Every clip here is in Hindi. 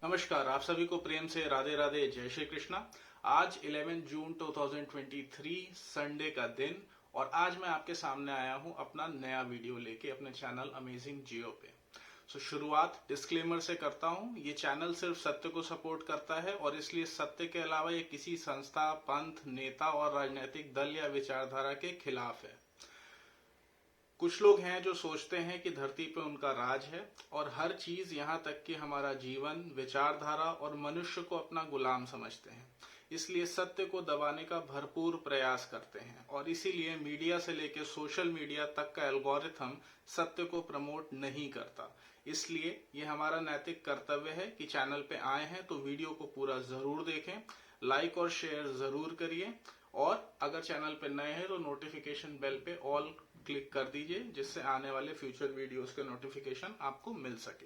नमस्कार, आप सभी को प्रेम से राधे राधे, जय श्री कृष्णा। आज 11 जून 2023 संडे का दिन और आज मैं आपके सामने आया हूं अपना नया वीडियो लेके अपने चैनल अमेजिंग जियो पे। शुरुआत डिस्क्लेमर से करता हूं। ये चैनल सिर्फ सत्य को सपोर्ट करता है और इसलिए सत्य के अलावा ये किसी संस्था, पंथ, नेता और राजनीतिक दल या विचारधारा के खिलाफ है। कुछ लोग हैं जो सोचते हैं कि धरती पे उनका राज है और हर चीज यहाँ तक कि हमारा जीवन, विचारधारा और मनुष्य को अपना गुलाम समझते हैं। इसलिए सत्य को दबाने का भरपूर प्रयास करते हैं और इसीलिए मीडिया से लेकर सोशल मीडिया तक का एल्गोरिथम सत्य को प्रमोट नहीं करता। इसलिए ये हमारा नैतिक कर्तव्य है कि चैनल पे आए हैं तो वीडियो को पूरा जरूर देखें, लाइक और शेयर जरूर करिए और अगर चैनल पे नए हैं तो नोटिफिकेशन बेल पे ऑल क्लिक कर दीजिए, जिससे आने वाले फ्यूचर वीडियोस के नोटिफिकेशन आपको मिल सके।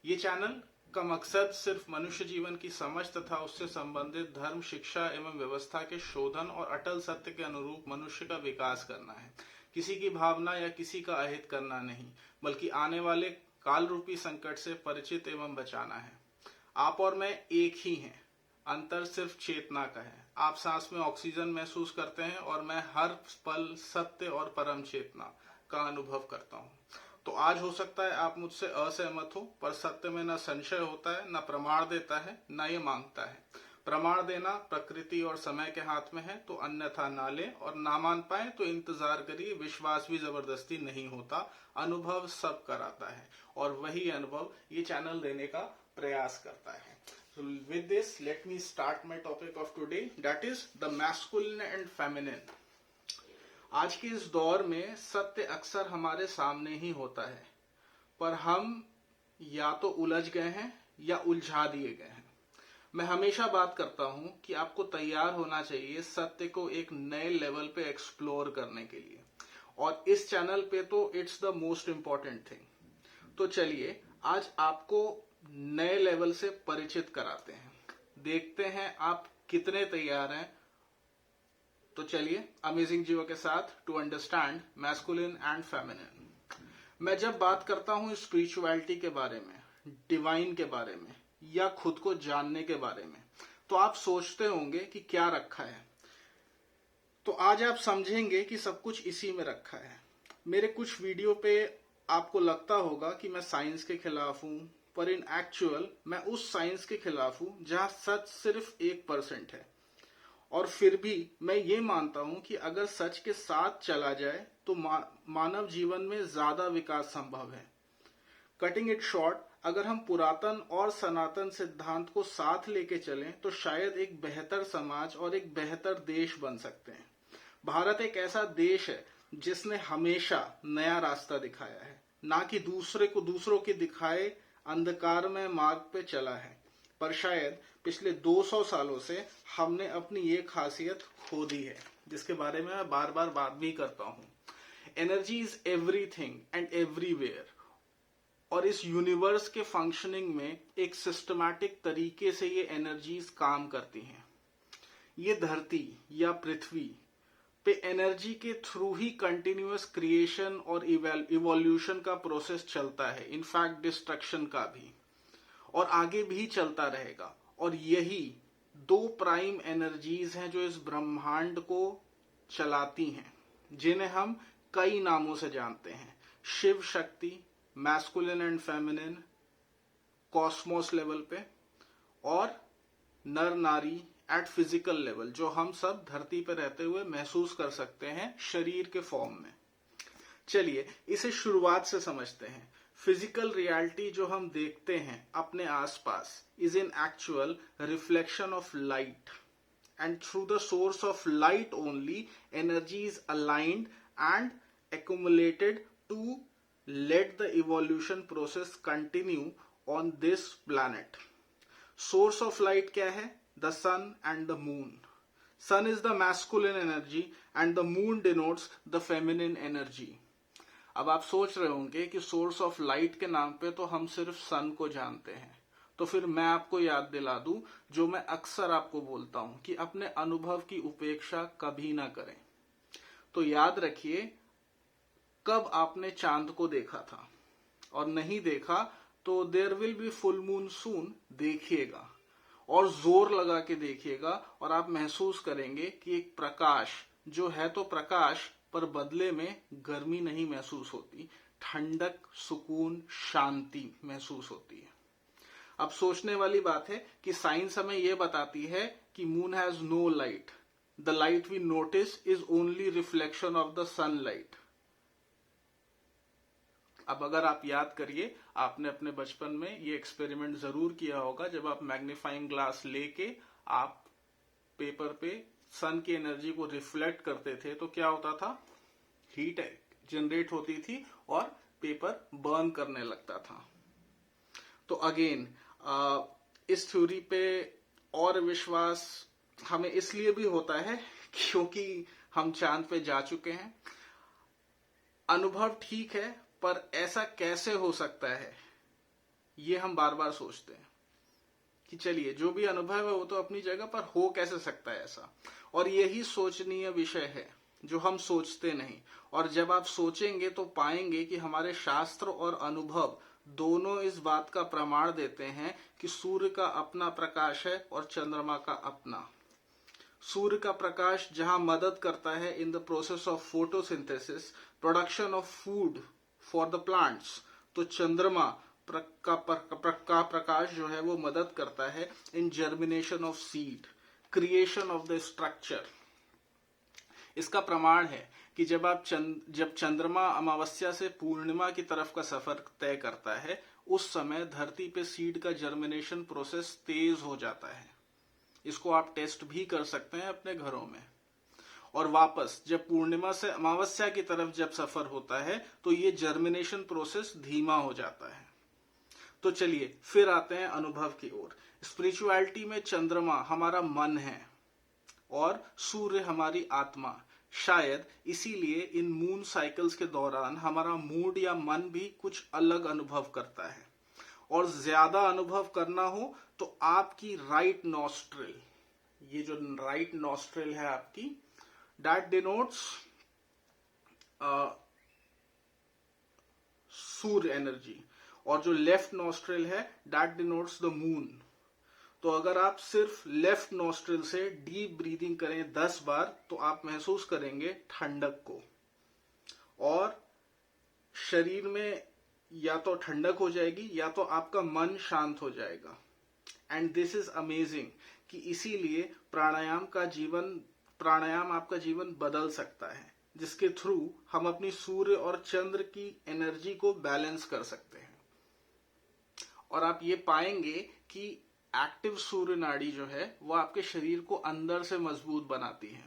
ये चैनल का मकसद सिर्फ मनुष्य जीवन की समझ तथा उससे संबंधित धर्म, शिक्षा एवं व्यवस्था के शोधन और अटल सत्य के अनुरूप मनुष्य का विकास करना है। किसी की भावना या किसी का अहित करना नहीं, बल्कि आने वाले काल रूपी संकट से परिचित एवं बचाना है। आप और मैं एक ही हैं, अंतर सिर्फ चेतना का है। आप सांस में ऑक्सीजन महसूस करते हैं और मैं हर पल सत्य और परम चेतना का अनुभव करता हूं। तो आज हो सकता है आप मुझसे असहमत हो, पर सत्य में न संशय होता है, न प्रमाण देता है, न ये मांगता है। प्रमाण देना प्रकृति और समय के हाथ में है, तो अन्यथा ना ले और ना मान पाए तो इंतजार करिए। विश्वास भी जबरदस्ती नहीं होता, अनुभव सब कराता है और वही अनुभव ये चैनल देने का प्रयास करता है। So with this, let me start my topic of today, that is the masculine and feminine. आज के इस दौर में सत्य अक्सर हमारे सामने ही होता है, पर हम या तो उलझ गए हैं या उलझा दिए गए हैं। मैं हमेशा बात करता हूं कि आपको तैयार होना चाहिए सत्य को एक नए लेवल पे एक्सप्लोर करने के लिए, और इस चैनल पे तो it's the most important thing. तो चलिए आज आपको नए लेवल से परिचित कराते हैं, देखते हैं आप कितने तैयार हैं। तो चलिए अमेजिंग जियो के साथ to understand masculine and feminine. मैं जब बात करता हूं स्पिरिचुअलिटी के बारे में, डिवाइन के बारे में या खुद को जानने के बारे में, तो आप सोचते होंगे कि क्या रखा है। तो आज आप समझेंगे कि सब कुछ इसी में रखा है। मेरे कुछ वीडियो पे आपको लगता होगा कि मैं साइंस के खिलाफ हूं, पर इन एक्चुअल मैं उस साइंस के खिलाफ हूं जहां सच सिर्फ 1% है। और फिर भी मैं ये मानता हूं कि अगर सच के साथ चला जाए तो मानव जीवन में ज्यादा विकास संभव है। कटिंग इट शॉर्ट, अगर हम पुरातन और सनातन सिद्धांत को साथ लेके चलें तो शायद एक बेहतर समाज और एक बेहतर देश बन सकते हैं। भारत एक ऐसा देश है जिसने हमेशा नया रास्ता दिखाया है, ना कि दूसरों के दिखाए अंधकार में मार्ग पे चला है। पर शायद पिछले 200 सालों से हमने अपनी ये खासियत खो दी है, जिसके बारे में मैं बार बार बात भी करता हूं। Energy is everything and everywhere, और इस यूनिवर्स के फंक्शनिंग में एक सिस्टमैटिक तरीके से ये एनर्जीज काम करती हैं। ये धरती या पृथ्वी पे एनर्जी के थ्रू ही कंटिन्यूअस क्रिएशन और इवोल्यूशन का प्रोसेस चलता है, इनफैक्ट डिस्ट्रक्शन का भी, और आगे भी चलता रहेगा। और यही 2 प्राइम एनर्जीज हैं जो इस ब्रह्मांड को चलाती हैं, जिन्हें हम कई नामों से जानते हैं। Shiv Shakti, masculine and feminine Cosmos level पे, और नर नारी एट फिजिकल लेवल, जो हम सब धरती पर रहते हुए महसूस कर सकते हैं शरीर के फॉर्म में। चलिए इसे शुरुआत से समझते हैं। फिजिकल रियलिटी जो हम देखते हैं अपने आसपास is in actual reflection of light, and through the source of light only energy is aligned and accumulated to let the evolution process continue on this planet. Source of light क्या है? The sun and the moon. Sun is the masculine energy and the moon denotes the feminine energy. अब आप सोच रहे होंगे कि सोर्स ऑफ लाइट के नाम पे तो हम सिर्फ सन को जानते हैं। तो फिर मैं आपको याद दिला दूं जो मैं अक्सर आपको बोलता हूं कि अपने अनुभव की उपेक्षा कभी ना करें। तो याद रखिए, कब आपने चांद को देखा था, और नहीं देखा तो there will be full moon soon, देखिएगा और जोर लगा के देखिएगा और आप महसूस करेंगे कि एक प्रकाश जो है तो प्रकाश, पर बदले में गर्मी नहीं महसूस होती, ठंडक, सुकून, शांति महसूस होती है। अब सोचने वाली बात है कि साइंस हमें यह बताती है कि moon has no light, the light we notice is only reflection of the sunlight. अब अगर आप याद करिए, आपने अपने बचपन में ये एक्सपेरिमेंट जरूर किया होगा, जब आप मैग्नीफाइंग ग्लास लेके आप पेपर पे सन की एनर्जी को रिफ्लेक्ट करते थे तो क्या होता था, हीट जनरेट होती थी और पेपर बर्न करने लगता था। तो अगेन इस थ्योरी पे और विश्वास हमें इसलिए भी होता है क्योंकि हम चांद पे जा चुके हैं। अनुभव ठीक है, पर ऐसा कैसे हो सकता है, ये हम बार बार सोचते हैं कि चलिए जो भी अनुभव है वो तो अपनी जगह, पर हो कैसे सकता है ऐसा। और यही सोचनीय विषय है जो हम सोचते नहीं, और जब आप सोचेंगे तो पाएंगे कि हमारे शास्त्र और अनुभव दोनों इस बात का प्रमाण देते हैं कि सूर्य का अपना प्रकाश है और चंद्रमा का अपना। सूर्य का प्रकाश जहां मदद करता है in the process of photosynthesis, production of food for the plants, तो चंद्रमा का प्रकाश जो है वो मदद करता है in germination of seed, creation of the structure. इसका प्रमाण है कि जब चंद्रमा अमावस्या से पूर्णिमा की तरफ का सफर तय करता है, उस समय धरती पे सीड का जर्मिनेशन प्रोसेस तेज हो जाता है। इसको आप टेस्ट भी कर सकते हैं अपने घरों में। और वापस जब पूर्णिमा से अमावस्या की तरफ जब सफर होता है तो ये जर्मिनेशन प्रोसेस धीमा हो जाता है। तो चलिए फिर आते हैं अनुभव की ओर। स्पिरिचुअलिटी में चंद्रमा हमारा मन है और सूर्य हमारी आत्मा। शायद इसीलिए इन मून साइकिल्स के दौरान हमारा मूड या मन भी कुछ अलग अनुभव करता है। और ज्यादा अनुभव करना हो तो आपकी राइट नॉस्ट्रिल, ये जो राइट नॉस्ट्रिल है आपकी, दैट डिनोट्स सूर्य एनर्जी, और जो लेफ्ट नॉस्ट्रिल है दैट डिनोट्स द मून। तो अगर आप सिर्फ लेफ्ट नॉस्ट्रिल से डीप ब्रीदिंग करें 10 बार तो आप महसूस करेंगे ठंडक को, और शरीर में या तो ठंडक हो जाएगी या तो आपका मन शांत हो जाएगा। एंड दिस इज अमेजिंग कि इसीलिए प्राणायाम आपका जीवन बदल सकता है, जिसके थ्रू हम अपनी सूर्य और चंद्र की एनर्जी को बैलेंस कर सकते हैं। और आप ये पाएंगे कि एक्टिव सूर्य नाड़ी जो है वो आपके शरीर को अंदर से मजबूत बनाती है,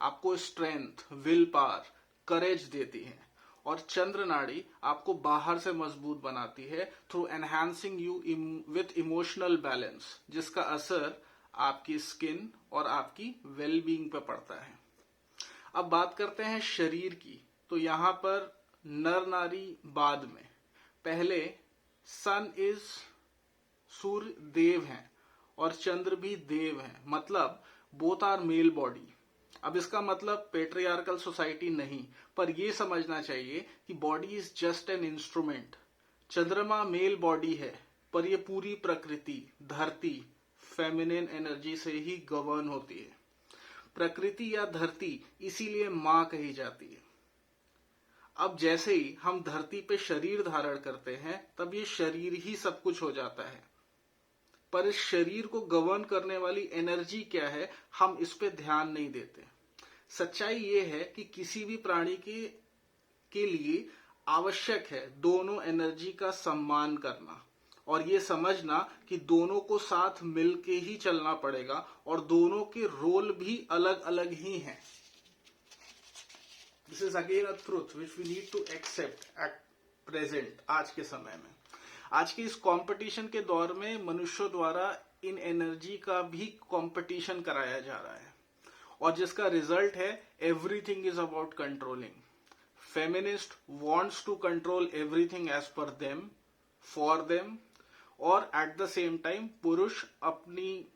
आपको स्ट्रेंथ, विल पावर, करेज देती है। और चंद्र नाड़ी आपको बाहर से मजबूत बनाती है through enhancing you with emotional balance, जिसका असर आपकी स्किन और आपकी वेलबींग पे पड़ता है। अब बात करते हैं शरीर की। तो यहां पर नर नारी बाद में, पहले सन इज, सूर्य देव हैं और चंद्र भी देव हैं, मतलब बोथ आर मेल बॉडी। अब इसका मतलब पेट्रियार्कल सोसाइटी नहीं, पर यह समझना चाहिए कि body is just an instrument. चंद्रमा मेल बॉडी है, पर यह पूरी प्रकृति, धरती, फेमिनिन एनर्जी से ही गवर्न होती है। प्रकृति या धरती इसीलिए मां कही जाती है। अब जैसे ही हम धरती पे शरीर धारण करते हैं तब ये शरीर ही सब कुछ हो जाता है, पर इस शरीर को गवर्न करने वाली एनर्जी क्या है हम इस पे ध्यान नहीं देते। सच्चाई ये है कि किसी भी प्राणी के लिए आवश्यक है दोनों एनर्जी का सम्मान करना, और ये समझना कि दोनों को साथ मिलके ही चलना पड़ेगा और दोनों के रोल भी अलग अलग ही हैं। This is again a truth which we need to accept at present. आज के समय में, आज के इस कंपटीशन के दौर में मनुष्यों द्वारा इन एनर्जी का भी कंपटीशन कराया जा रहा है, और जिसका रिजल्ट है everything is about controlling. Feminist wants to control everything as per them, for them, और एट द सेम टाइम पुरुष अपनी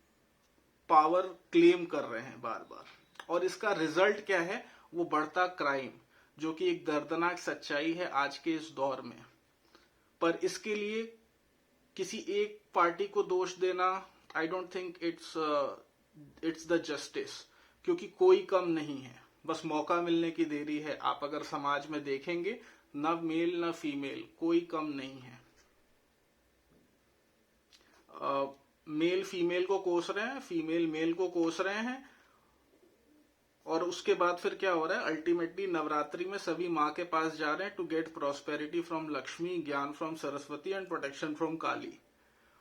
पावर क्लेम कर रहे हैं बार बार। और इसका रिजल्ट क्या है, वो बढ़ता क्राइम, जो कि एक दर्दनाक सच्चाई है आज के इस दौर में। पर इसके लिए किसी एक पार्टी को दोष देना, I don't think it's the justice, क्योंकि कोई कम नहीं है, बस मौका मिलने की देरी है। आप अगर समाज में देखेंगे, न मेल न फीमेल, कोई कम नहीं है। मेल फीमेल को कोस रहे हैं, फीमेल मेल को कोस रहे हैं, और उसके बाद फिर क्या हो रहा है, अल्टीमेटली नवरात्रि में सभी माँ के पास जा रहे हैं to get prosperity from Lakshmi, ज्ञान from Saraswati and protection from Kali.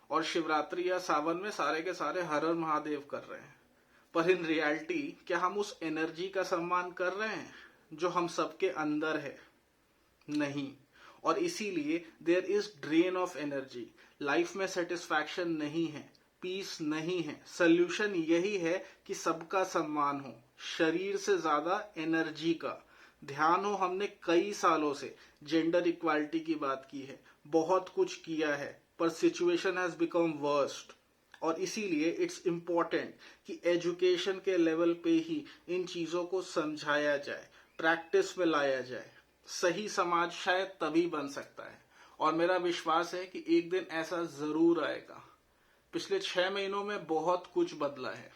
और शिवरात्रि या सावन में सारे के सारे हर हर महादेव कर रहे हैं। पर इन रियलिटी क्या हम उस एनर्जी का सम्मान कर रहे हैं जो हम सबके अंदर है? नहीं। और इसीलिए there is drain of energy. Life में सेटिस्फैक्शन नहीं है, पीस नहीं है। सोल्यूशन यही है कि सबका सम्मान हो, शरीर से ज्यादा एनर्जी का ध्यान हो। हमने कई सालों से जेंडर इक्वालिटी की बात की है, बहुत कुछ किया है, पर सिचुएशन हैज बिकम वर्स्ट। और इसीलिए इट्स इम्पोर्टेंट कि एजुकेशन के लेवल पे ही इन चीजों को समझाया जाए, प्रैक्टिस में लाया जाए। सही समाज शायद तभी बन सकता है, और मेरा विश्वास है कि एक दिन ऐसा जरूर आएगा। पिछले 6 महीनों में बहुत कुछ बदला है,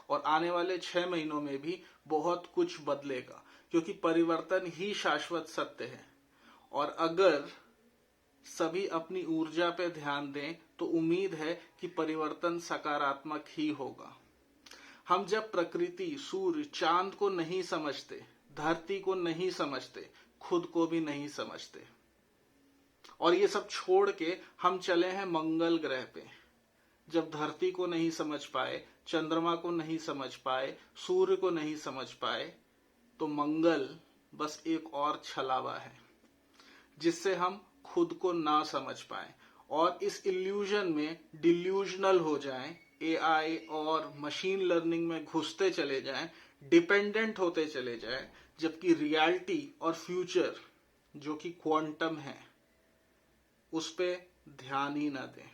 और आने वाले 6 महीनों में भी बहुत कुछ बदलेगा, क्योंकि परिवर्तन ही शाश्वत सत्य है। और अगर सभी अपनी ऊर्जा पे ध्यान दें तो उम्मीद है कि परिवर्तन सकारात्मक ही होगा। हम जब प्रकृति, सूर्य, चांद को नहीं समझते, धरती को नहीं समझते, खुद को भी नहीं समझते, और ये सब छोड़ के हम चले हैं मंगल ग्रह पे। जब धरती को नहीं समझ पाए, चंद्रमा को नहीं समझ पाए, सूर्य को नहीं समझ पाए, तो मंगल बस एक और छलावा है जिससे हम खुद को ना समझ पाए और इस इल्यूजन में डिल्यूजनल हो जाएं, एआई और मशीन लर्निंग में घुसते चले जाएं, डिपेंडेंट होते चले जाएं, जबकि रियलिटी और फ्यूचर जो कि क्वांटम है उस पे ध्यान ही ना दें।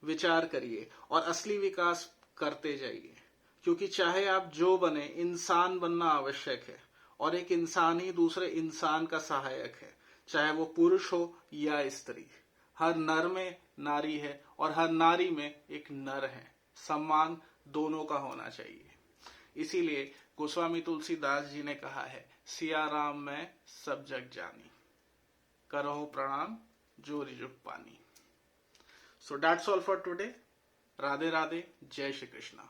विचार करिए और असली विकास करते जाइए, क्योंकि चाहे आप जो बने, इंसान बनना आवश्यक है, और एक इंसान ही दूसरे इंसान का सहायक है, चाहे वो पुरुष हो या स्त्री। हर नर में नारी है और हर नारी में एक नर है। सम्मान दोनों का होना चाहिए। इसीलिए गोस्वामी तुलसीदास जी ने कहा है, सिया राम मैं सब जग जानी, करहु प्रणाम जोरी जुग पानी। So that's all for today. Radhe Radhe, Jai Shri Krishna.